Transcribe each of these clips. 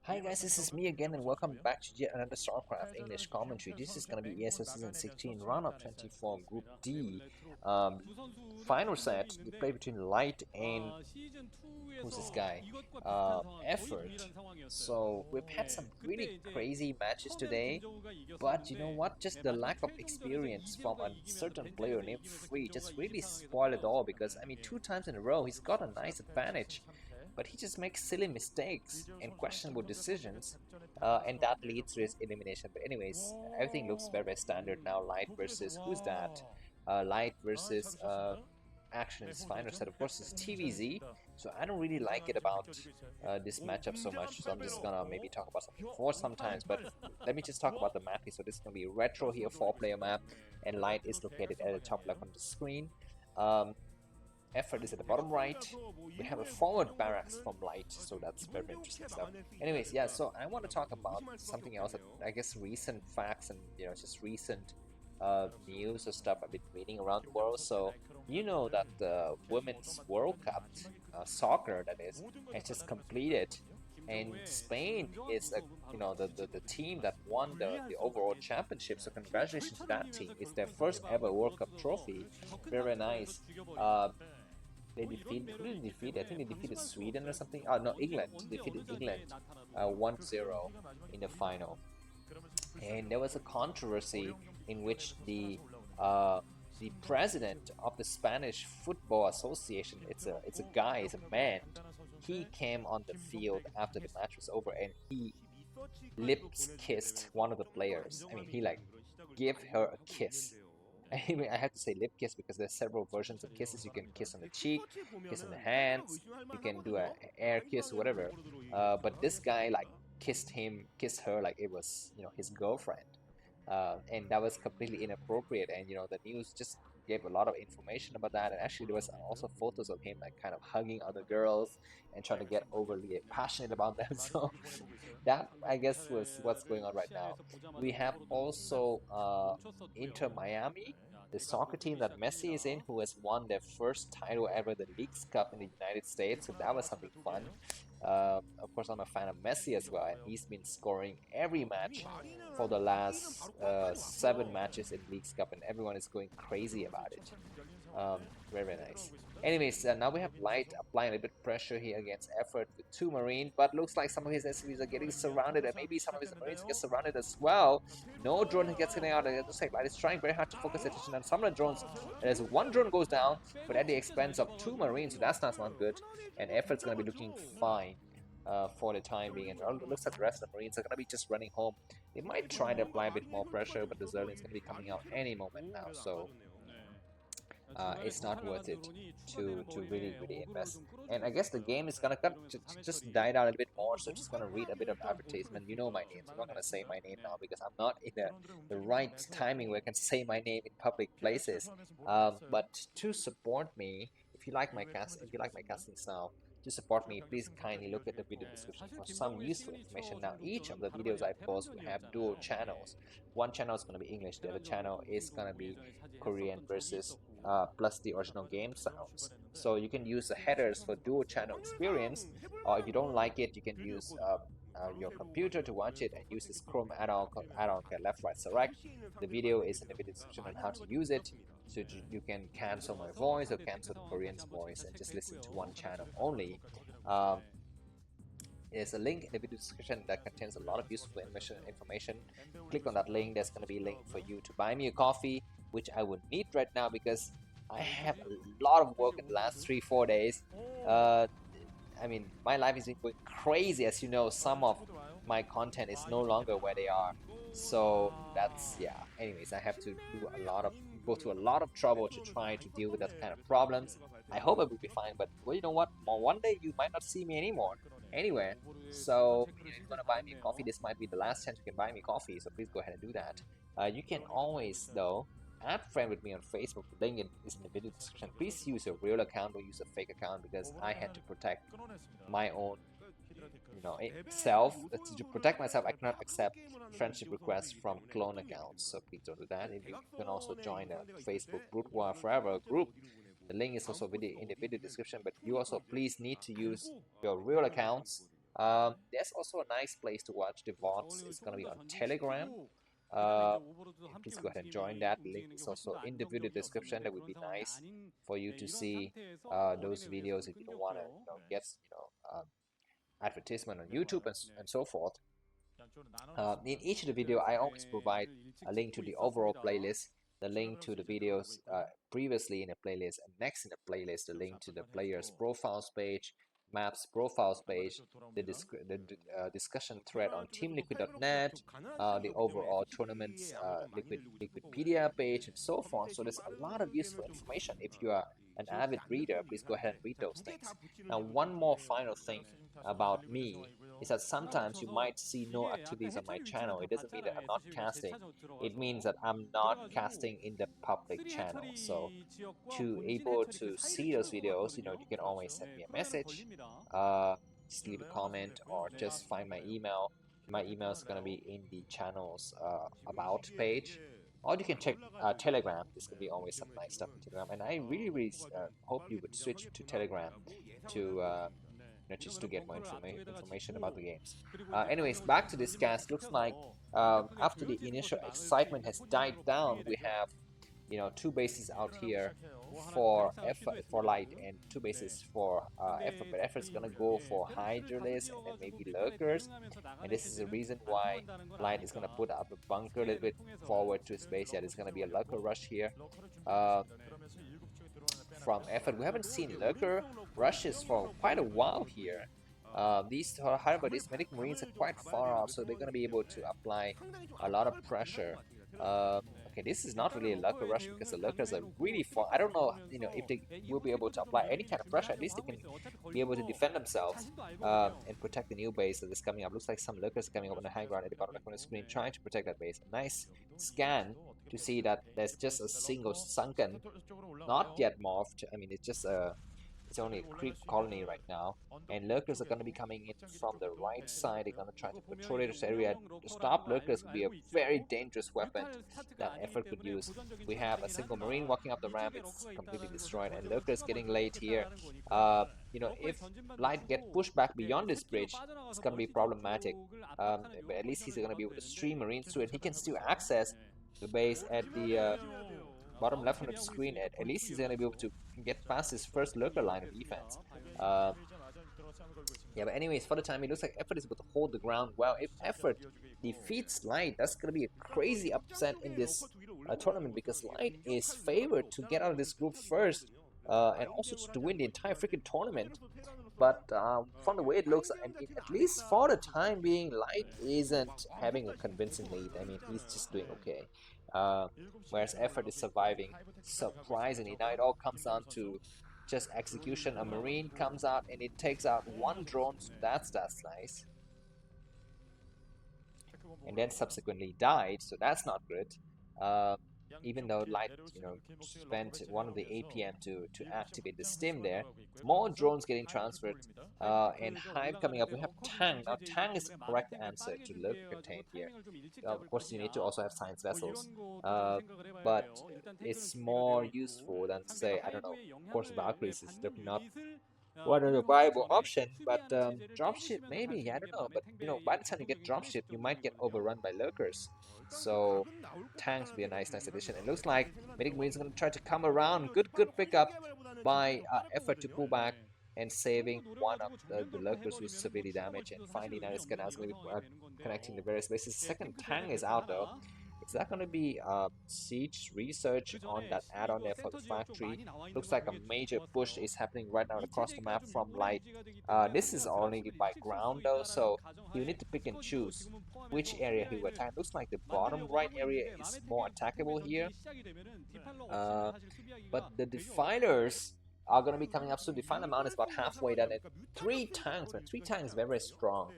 Hi guys, this is me again and welcome back to yet another Starcraft English commentary. This is going to be ASL Season 16 Round-of-24 Group D um, final set. The play between Light and who's this guy? Effort. So we've had some really crazy matches today, but you know what? Just the lack of experience from a certain player named Free just really spoiled it all because I mean 2 times in a row he's got a nice advantage, but he just makes silly mistakes and questionable decisions, and that leads to his elimination. But anyways, everything looks very, very standard now. Light versus who's that? Light versus Action in this final set, of course, is TVZ. So I don't really like it about this matchup so much. So I'm just gonna maybe talk about something for sometimes. But let me just talk about the map here. So this is gonna be retro here, 4-player map, and Light is located at the top left on the screen. Um, Effort is at the bottom right. We have a forward barracks from Light, so that's very interesting stuff. Anyways, yeah, so I want to talk about something else, that I guess recent facts and just recent news or stuff I've been reading around the world. So you know that the Women's World Cup, soccer that is, has just completed, and Spain is the team that won the overall championship. So congratulations to that team. It's their first ever World Cup trophy. Very, very nice. Uh, they defeated, who did they defeat? I think they defeated Sweden or something. Oh no, England. They defeated England 1-0 in the final. And there was a controversy in which the president of the Spanish Football Association, it's a guy, it's a man. He came on the field after the match was over and he lips kissed one of the players. I mean, he like gave her a kiss. I mean, I have to say lip kiss because there's several versions of kisses. You can kiss on the cheek, kiss on the hands, you can do a air kiss, whatever. But this guy like kissed her like it was his girlfriend, and that was completely inappropriate. And the news just gave a lot of information about that. And actually, there was also photos of him like kind of hugging other girls and trying to get overly passionate about them. So that I guess was what's going on right now. We have also Inter Miami, the soccer team that Messi is in, who has won their first title ever, the Leagues Cup in the United States. So that was something fun. Of course, I'm a fan of Messi as well, and he's been scoring every match for the last 7 matches in Leagues Cup, and everyone is going crazy about it. Very, very nice. Anyways, now we have Light applying a little bit of pressure here against Effort with 2 Marine, but looks like some of his SCVs are getting surrounded, and maybe some of his Marines get surrounded as well. No drone gets getting out. It looks like Light is trying very hard to focus attention on some of the drones. There's one drone goes down, but at the expense of 2 Marines, so that's not good. And Effort's going to be looking fine for the time being. And it looks like the rest of the Marines are going to be just running home. They might try to apply a bit more pressure, but the Zelle is going to be coming out any moment now. So it's not worth it to really invest. And I guess the game is gonna just die down a little bit more, so just gonna read a bit of advertisement. You know my name, so I'm not gonna say my name now because I'm not in the right timing where I can say my name in public places. But to support me, if you like my casting style, to support me, please kindly look at the video description for some useful information. Now, each of the videos I post will have dual channels. One channel is going to be English, the other channel is going to be Korean versus plus the original game sounds. So you can use the headers for dual channel experience, or if you don't like it, you can use your computer to watch it and use this Chrome add-on left, right, select. The video is in the video description on how to use it. So you can cancel my voice or cancel the Korean's voice and just listen to one channel only. Um, there's a link in the video description that contains a lot of useful information. Click on that link. There's going to be a link for you to buy me a coffee, which I would need right now because I have a lot of work in the last 3-4 days. I mean, my life is going crazy. As you know, some of my content is no longer where they are. So that's, yeah. Anyways, I have to go through a lot of trouble to try to deal with that kind of problems. I hope I will be fine, but well, you know what? One day you might not see me anymore. Anyway, so if you're gonna buy me a coffee, this might be the last chance you can buy me coffee. So please go ahead and do that. You can always though add friend with me on Facebook. The link is in the video description. Please use a real account or use a fake account because I had to protect my own self. To protect myself, I cannot accept friendship requests from clone accounts, so please don't do that. And you can also join the Facebook Root War Forever group. The link is also in the video description, but you also please need to use your real accounts There's also a nice place to watch the VODs. It's going to be on Telegram. Please go ahead and join that. Link is also in the video description. That would be nice for you to see those videos if you don't want to get advertisement on YouTube and so forth. In each of the video, I always provide a link to the overall playlist, the link to the videos previously in a playlist, and next in the playlist, the link to the player's profiles page, maps profiles page, the discussion thread on teamliquid.net, the overall tournaments Liquidpedia page, and so forth. So there's a lot of useful information. If you are an avid reader, please go ahead and read those things. Now, one more final thing about me is that sometimes you might see no activities on my channel. It doesn't mean that I'm not casting. It means that I'm not casting in the public channel. So to able to see those videos, you can always send me a message, just leave a comment, or just find my email. My email is going to be in the channel's about page. Or you can check Telegram. There's going to be always some nice stuff in Telegram. And I really hope you would switch to Telegram to just to get more information about the games. Anyways, back to this cast. Looks like after the initial excitement has died down, we have two bases out here for Light and two bases for Effort. But Effort's gonna go for Hydralisk and then maybe Lurkers, and this is the reason why Light is gonna put up a bunker a little bit forward to his base. Yeah, there's gonna be a Lurker rush here. From Effort, we haven't seen Lurker rushes for quite a while here. However, these Medic Marines are quite far off, so they're going to be able to apply a lot of pressure. Okay, this is not really a Lurker rush because the Lurkers are really far. I don't know, if they will be able to apply any kind of pressure. At least they can be able to defend themselves and protect the new base that is coming up. Looks like some Lurkers are coming up on the high ground at the bottom of the screen, trying to protect that base. A nice scan to see that there's just a single sunken, not yet morphed. I mean, it's only a creep colony right now, and Lurkers are going to be coming in from the right side. They're going to try to patrol this area. To stop Lurkers would be a very dangerous weapon that Effort could use. We have a single Marine walking up the ramp. It's completely destroyed, and Lurkers getting late here. If Light get pushed back beyond this bridge, it's going to be problematic. But at least he's going to be able to stream Marines through it. He can still access the base at the bottom left of the screen. At least he's going to be able to get past his first Lurker line of defense. Yeah, but anyways, for the time, it looks like Effort is able to hold the ground well. If Effort defeats Light, that's going to be a crazy upset in this tournament, because Light is favored to get out of this group first and also to win the entire freaking tournament. But from the way it looks, I mean, at least for the time being, Light isn't having a convincing lead. I mean, he's just doing okay. Whereas Effort is surviving surprisingly. Now it all comes down to just execution. A Marine comes out and it takes out one drone, so that's nice. And then subsequently died, so that's not good. Even though Light, spent one of the APM to activate the stim there. More drones getting transferred, and Hive coming up. We have Tang. Now Tang is the correct answer to Lurk contained here. Of course, you need to also have science vessels, but it's more useful than, say, I don't know, of course Valkyries is definitely not one of the viable option, but dropship maybe, I don't know. But by the time you get dropship, you might get overrun by Lurkers. So tanks would be a nice addition. It looks like Medic Marines are going to try to come around. Good pickup by Effort to pull back and saving one of the Lurkers who's severely damaged, and finally Nariska now is going to be connecting the various bases. The second tank is out though. Is that going to be siege research on that add-on there for the factory? Looks like a major push is happening right now across the map from Light. This is only by ground though, so you need to pick and choose which area he will attack. Looks like the bottom right area is more attackable here. But the Defilers are going to be coming up soon. Defiler Mount is about halfway done, and 3 tanks, man. 3 tanks very strong.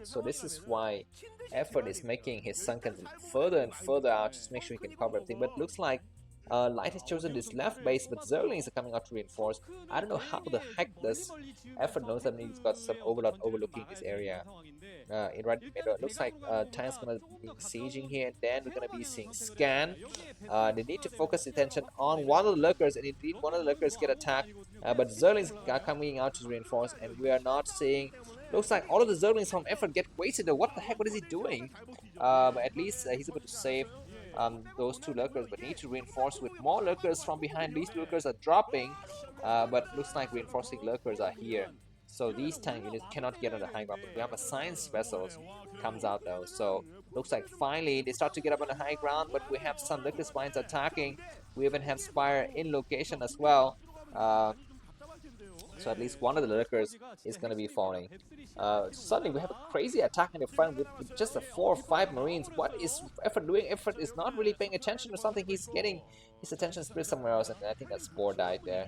So this is why Effort is making his sunken further and further out, just to make sure he can cover everything. But it looks like Light has chosen this left base, but Zerlings are coming out to reinforce. I don't know how the heck this Effort knows that he's got some Overlord overlooking this area. In right in the middle, it looks like Tan's gonna be sieging here, and then we're gonna be seeing Scan. They need to focus attention on one of the Lurkers, and indeed one of the Lurkers get attacked, but Zerlings are coming out to reinforce, and we are not seeing Looks like all of the Zerglings from effort get wasted though. What the heck? What is he doing? At least he's able to save those 2 lurkers, but need to reinforce with more lurkers from behind. These lurkers are dropping, but looks like reinforcing lurkers are here. So these tank units cannot get on the high ground, but we have a science vessels comes out though. So looks like finally they start to get up on the high ground, but we have some lurker spines attacking. We even have Spire in location as well. So at least one of the lurkers is going to be falling. Suddenly we have a crazy attack in the front with just a 4 or 5 Marines. What is Effort doing? Effort is not really paying attention or something. He's getting his attention split somewhere else, and I think that Spore died there.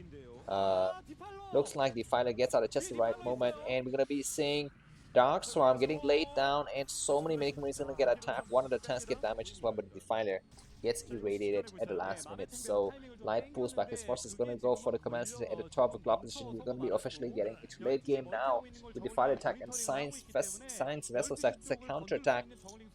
Looks like the fighter gets out at just the right moment, and we're going to be seeing Dark Swarm getting laid down, and so many Medic Marines going to get attacked. One of the tanks get damaged as well, but the fighter gets irradiated at the last minute. So Light pulls back his forces, going to go for the command center at the 12 o'clock position. We're going to be officially getting into late game now with the fighter attack and Science Vessel attack. It's a counter attack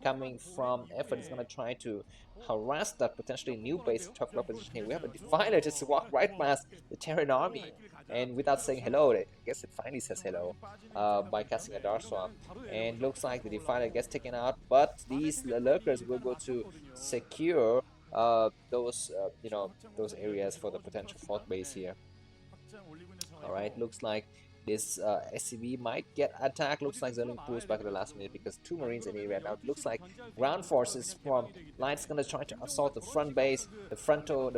coming from Effort. Is going to try to harass that potentially new base at 12 o'clock position here. We have a Defiler just walk right past the Terran army, and without saying hello, I guess it finally says hello by casting a Dark Swarm. And looks like the Defiler gets taken out, but these lurkers will go to secure those those areas for the potential 4th base here. Alright, looks like this SCV might get attacked. Looks like Zelle pulls back at the last minute because 2 Marines in the area. Now it looks like ground forces from Light's gonna try to assault the front base, the frontal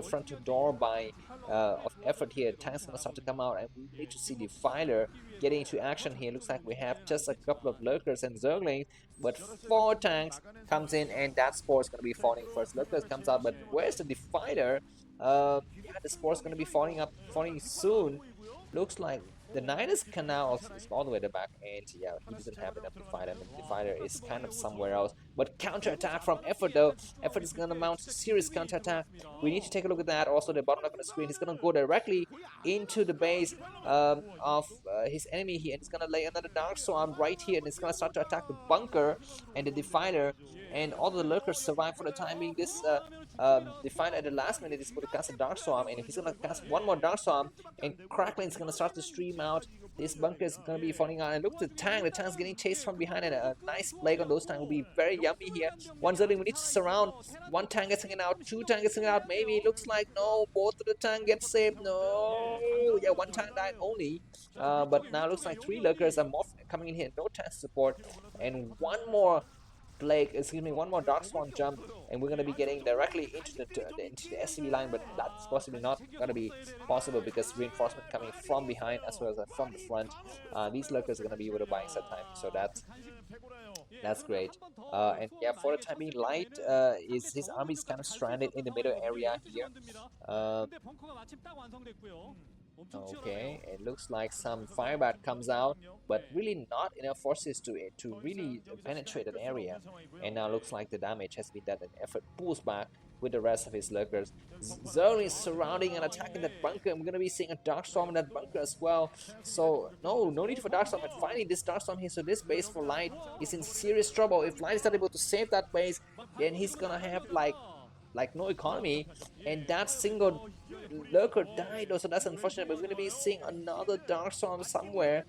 door by of Effort here. Tanks gonna start to come out, and we need to see the Defiler getting into action here. Looks like we have just a couple of lurkers and Zerglings, but 4 tanks comes in, and that Spore is gonna be falling first. Lurkers comes out, but where's the Defiler? Yeah, the Spore is gonna be falling soon. Looks like the Nidus Canal is all the way to the back, and yeah, he doesn't have enough to fight him, and the fighter is kind of somewhere else. But counter-attack from Effort though. Effort is gonna mount serious counter-attack. We need to take a look at that. Also, the bottom left on the screen, he's gonna go directly into the base of his enemy here, and he's gonna lay another Dark Swarm right here, and it's gonna start to attack the bunker and the Defiler, and all the lurkers survive for the time being. This Defiler at the last minute is going to cast a Dark Swarm, and if he's gonna cast one more Dark Swarm, and Crackling's gonna start to stream out, this bunker is gonna be falling out. And look at the tank's getting chased from behind, and a nice plague on those tanks will be very yummy here. One Zerling, we need to surround. 1 tank gets taken out, 2 tanks gets taken out, maybe. It looks like no, both of the tank get saved. No, yeah, 1 tank died only, but now it looks like 3 lurkers are coming in here, no tank support, and one more one more Dark Swarm jump, and we're going to be getting directly into the SCV line, but that's possibly not going to be possible because reinforcement coming from behind as well as from the front. These lurkers are going to be able to buy some time, so that's great. And yeah, for the time being, Light his army is kind of stranded in the middle area here. Okay, it looks like some firebat comes out, but really not enough forces to really penetrate that area. And now looks like the damage has been done, and Effort pulls back with the rest of his lurkers. Zerling is surrounding and attacking that bunker, and we're going to be seeing a Dark Storm in that bunker as well. So no need for Dark Storm, and finally this Dark Storm here, so this base for Light is in serious trouble. If Light is not able to save that base, then he's gonna have like no economy, and that single lurker died, so that's unfortunate. But we're gonna be seeing another Dark Swarm somewhere.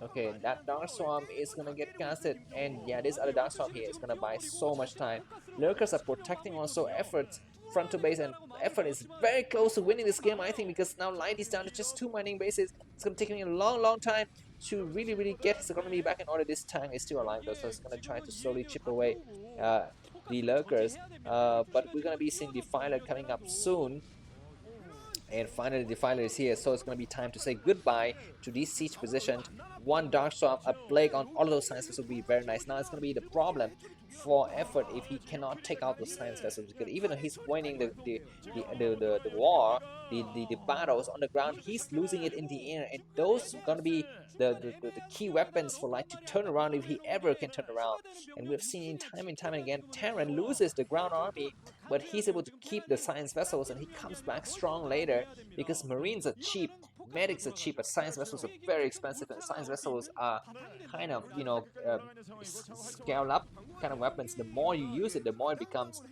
Okay, that Dark Swarm is gonna get casted, and yeah, this other Dark Swarm here is gonna buy so much time. Lurkers are protecting also Effort's front to base, and Effort is very close to winning this game, I think, because now Light is down to just 2 mining bases. It's gonna take him a long time to really get his economy back in order. This tank is still alive though, so it's gonna try to slowly chip away the lurkers, but we're gonna be seeing Defiler coming up soon. And finally, the Defiler is here, so it's going to be time to say goodbye to these siege positions. 1 Dark Storm, a Plague on all of those science vessels would be very nice. Now it's going to be the problem for Effort if he cannot take out those science vessels, because even though he's winning the war, the battles on the ground, he's losing it in the air, and those are going to be the key weapons for Light to turn around if he ever can turn around. And we've seen time and time again, Terran loses the ground army, but he's able to keep the science vessels, and he comes back strong later because Marines are cheap, medics are cheap, but science vessels are very expensive, and science vessels are kind of, scale up kind of weapons. The more you use it, the more it becomes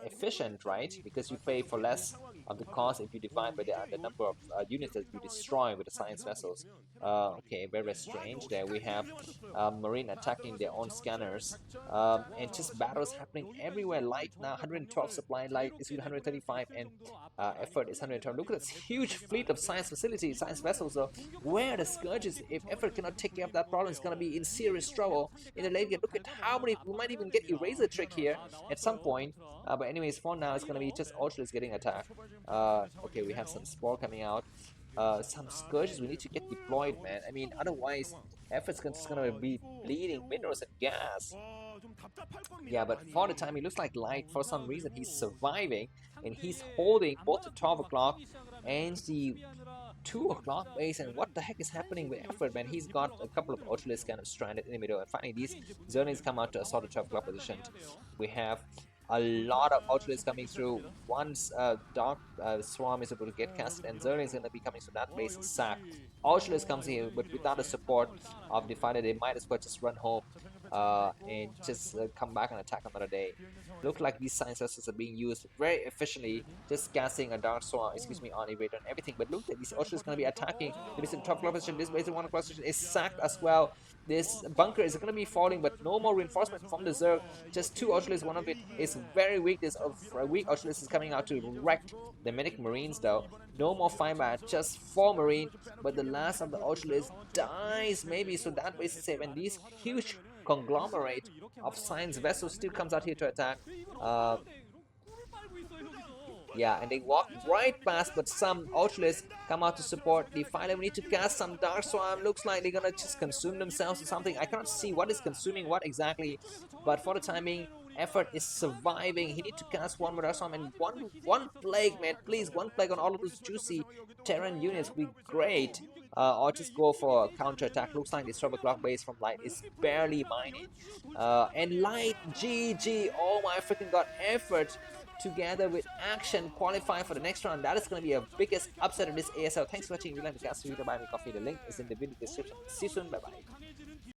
efficient, right? Because you pay for less of the cost if you divide by the number of units that you destroy with the science vessels. Okay, very strange. There we have Marine attacking their own scanners, and just battles happening everywhere. Light now 112 supply, Light is with 135, and Effort is 112. Look at this huge fleet of science facilities, science vessels. So where the Scourges, if Effort cannot take care of that problem, it's going to be in serious trouble in the late game. Look at how many, we might even get Eraser Trick here at some point. But anyways, for now, it's going to be just Ultras getting attacked. Okay, we have some Spore coming out. Some Scourges we need to get deployed, man. I mean, otherwise, Effort's just going to be bleeding minerals and gas. Yeah, but for the time, it looks like Light, for some reason, he's surviving, and he's holding both the 12 o'clock and the 2 o'clock base. And what the heck is happening with Effort, man? He's got a couple of Ultralists kind of stranded in the middle, and finally these Zerlings come out to assault the 12 o'clock position. We have a lot of Ultralists coming through. Once Dark Swarm is able to get casted, and Zerling is going to be coming to that base sack. Ultralist comes here, but without the support of the fighter, they might as well just run home and just come back and attack another day. Look like these science vessels are being used very efficiently, just casting a Dark Swarm, on Evader and everything. But look, that these Ultras going to be attacking. It is in top position. This base in 1 o'clock position is sacked as well. This bunker is going to be falling, but no more reinforcement from the Zerg. Just 2 Ultras. One of it is very weak. This weak Ultras is coming out to wreck the Medic Marines, though. No more firebat, just 4 Marine, but the last of the Ultras dies maybe, so that base is safe. And these huge conglomerate of science vessels still comes out here to attack. Yeah, and they walk right past, but some Ultralists come out to support the fighter. We need to cast some Dark Swarm. Looks like they're gonna just consume themselves or something. I cannot see what is consuming what exactly, but for the time being, Effort is surviving. He needs to cast one more Dark Swarm, and one Plague, man. Please, one Plague on all of those juicy Terran units would be great. Or just go for a counter attack. Looks like this 12 o'clock base from Light is barely mining. And Light, GG, oh my freaking god, Effort together with Action qualify for the next round. That is going to be a biggest upset of this ASL. Thanks for watching. If you like the cast video, buy me coffee. The link is in the video description. See you soon. Bye bye.